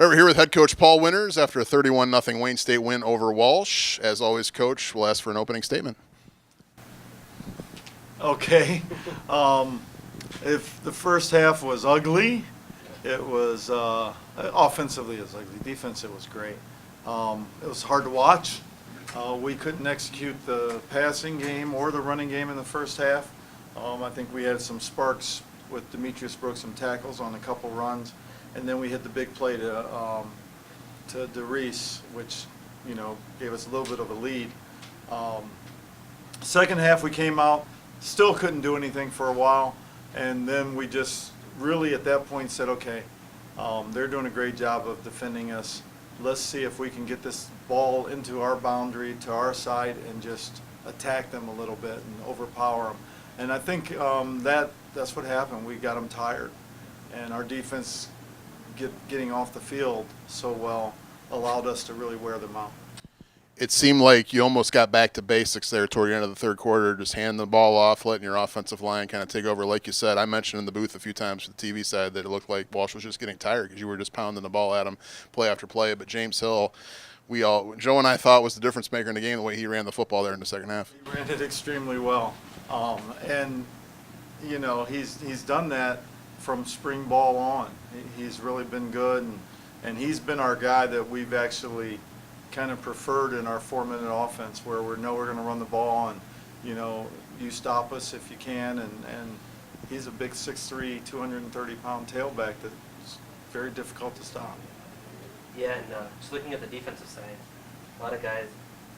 We're here with head coach Paul Winters after a 31-0 Wayne State win over Walsh. As always, Coach, we'll ask for an opening statement. Okay. If the first half was ugly, it was offensively it was ugly. Defense, it was great. It was hard to watch. We couldn't execute the passing game or the running game in the first half. I think we had some sparks with Demetrius Brooks, some tackles on a couple runs. And then we hit the big play to DeReese, which, gave us a little bit of a lead. Second half, we came out, still couldn't do anything for a while, and then we just really at that point said, okay, they're doing a great job of defending us. Let's see if we can get this ball into our boundary, to our side, and just attack them a little bit and overpower them. And I think that's what happened. We got them tired, and our defense getting off the field so well allowed us to really wear them out. It seemed like you almost got back to basics there toward the end of the third quarter, just hand the ball off, letting your offensive line kind of take over. Like you said, I mentioned in the booth a few times for the TV side that it looked like Walsh was just getting tired because you were just pounding the ball at him play after play. But James Hill, Joe and I thought was the difference maker in the game, the way he ran the football there in the second half. He ran it extremely well. And he's done that from spring ball on. He's really been good, and he's been our guy that we've actually kind of preferred in our 4-minute offense, where we know we're going to run the ball, and you stop us if you can, and he's a big 6'3", 230-pound tailback that's very difficult to stop. Yeah, and just looking at the defensive side, a lot of guys,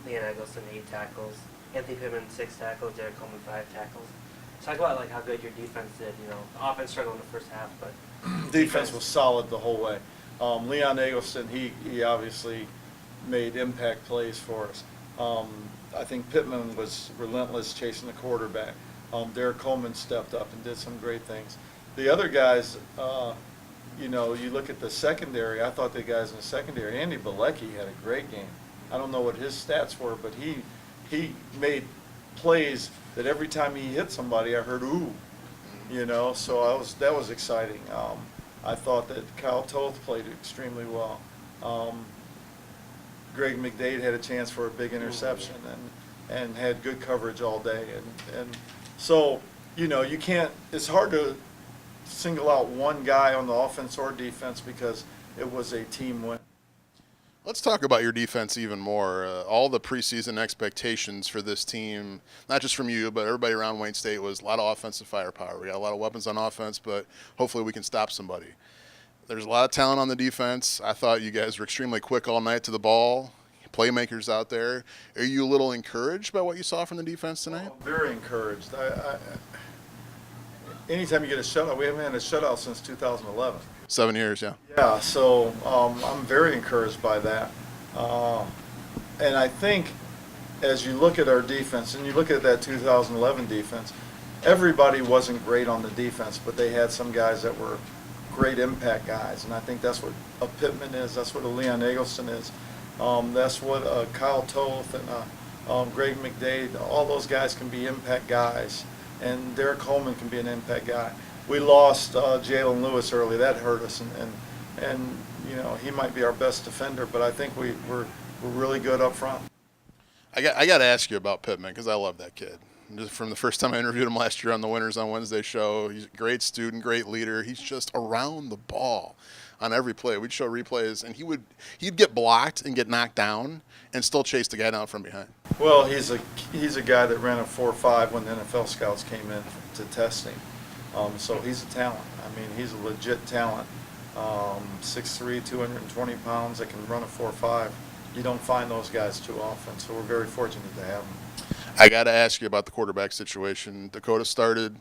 Leon Eggleston 8 tackles, Anthony Pittman 6 tackles, Derek Coleman 5 tackles. Talk about how good your defense did. The offense struggled in the first half, but defense was solid the whole way. Leon Eggleston, he obviously made impact plays for us. I think Pittman was relentless chasing the quarterback. Derek Coleman stepped up and did some great things. The other guys, you look at the secondary. I thought the guys in the secondary, Andy Bilecki had a great game. I don't know what his stats were, but he made plays that every time he hit somebody, I heard ooh, so that was exciting. I thought that Kyle Toth played extremely well. Greg McDade had a chance for a big interception and had good coverage all day, and so you can't. It's hard to single out one guy on the offense or defense because it was a team win. Let's talk about your defense even more. All the preseason expectations for this team, not just from you, but everybody around Wayne State, was a lot of offensive firepower. We got a lot of weapons on offense, but hopefully we can stop somebody. There's a lot of talent on the defense. I thought you guys were extremely quick all night to the ball. Playmakers out there. Are you a little encouraged by what you saw from the defense tonight? Oh, very encouraged. Anytime you get a shutout, we haven't had a shutout since 2011. 7 years, yeah. Yeah, so I'm very encouraged by that. And I think as you look at our defense, and you look at that 2011 defense, everybody wasn't great on the defense, but they had some guys that were great impact guys. And I think that's what a Pittman is, that's what a Leon Eggleston is, that's what Kyle Toth and Greg McDade, all those guys can be impact guys. And Derek Coleman can be an impact guy. We lost Jalen Lewis early. That hurt us, and he might be our best defender, but I think we're really good up front. I got to ask you about Pittman because I love that kid. Just from the first time I interviewed him last year on the Winners on Wednesday show, he's a great student, great leader. He's just around the ball on every play. We'd show replays, and he'd get blocked and get knocked down and still chase the guy down from behind. Well, he's a guy that ran a 4.5 when the NFL scouts came in to testing. So he's a talent. I mean, he's a legit talent. 6'3", 220 pounds that can run a 4.5. You don't find those guys too often, so we're very fortunate to have them. I got to ask you about the quarterback situation. Dakota started,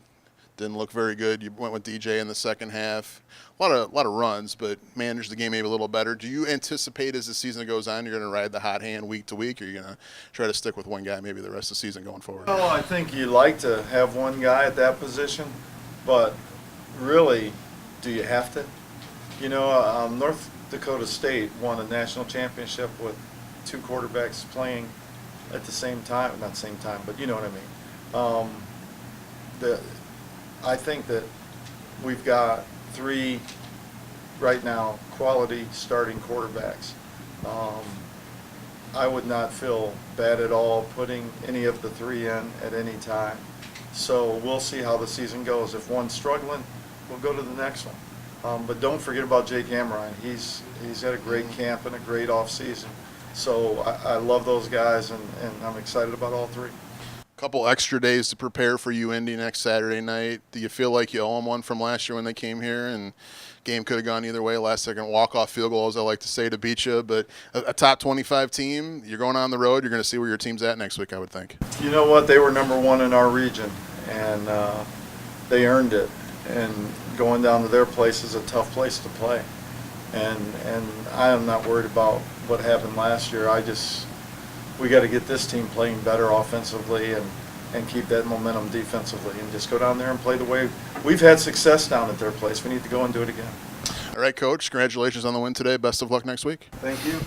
didn't look very good. You went with DJ in the second half. A lot of runs, but managed the game maybe a little better. Do you anticipate as the season goes on you're going to ride the hot hand week to week, or are you going to try to stick with one guy maybe the rest of the season going forward? Well, I think you like to have one guy at that position, but really, do you have to? North Dakota State won a national championship with 2 quarterbacks playing at the same time. Not same time, but you know what I mean. I think that we've got 3 right now quality starting quarterbacks. I would not feel bad at all putting any of the three in at any time. So we'll see how the season goes. If one's struggling, we'll go to the next one. But don't forget about Jake Amrine. He's had a great camp and a great off season. So I love those guys, and I'm excited about all three. Couple extra days to prepare for UIndy next Saturday night. Do you feel like you owe them one from last year when they came here and game could have gone either way? Last second walk-off field goal, as I like to say, to beat you. But a top 25 team, you're going on the road. You're going to see where your team's at next week, I would think. You know what? They were number one in our region, and they earned it. And going down to their place is a tough place to play. And I am not worried about what happened last year. We got to get this team playing better offensively and keep that momentum defensively, and just go down there and play the way we've had success down at their place. We need to go and do it again. All right, Coach, congratulations on the win today. Best of luck next week. Thank you.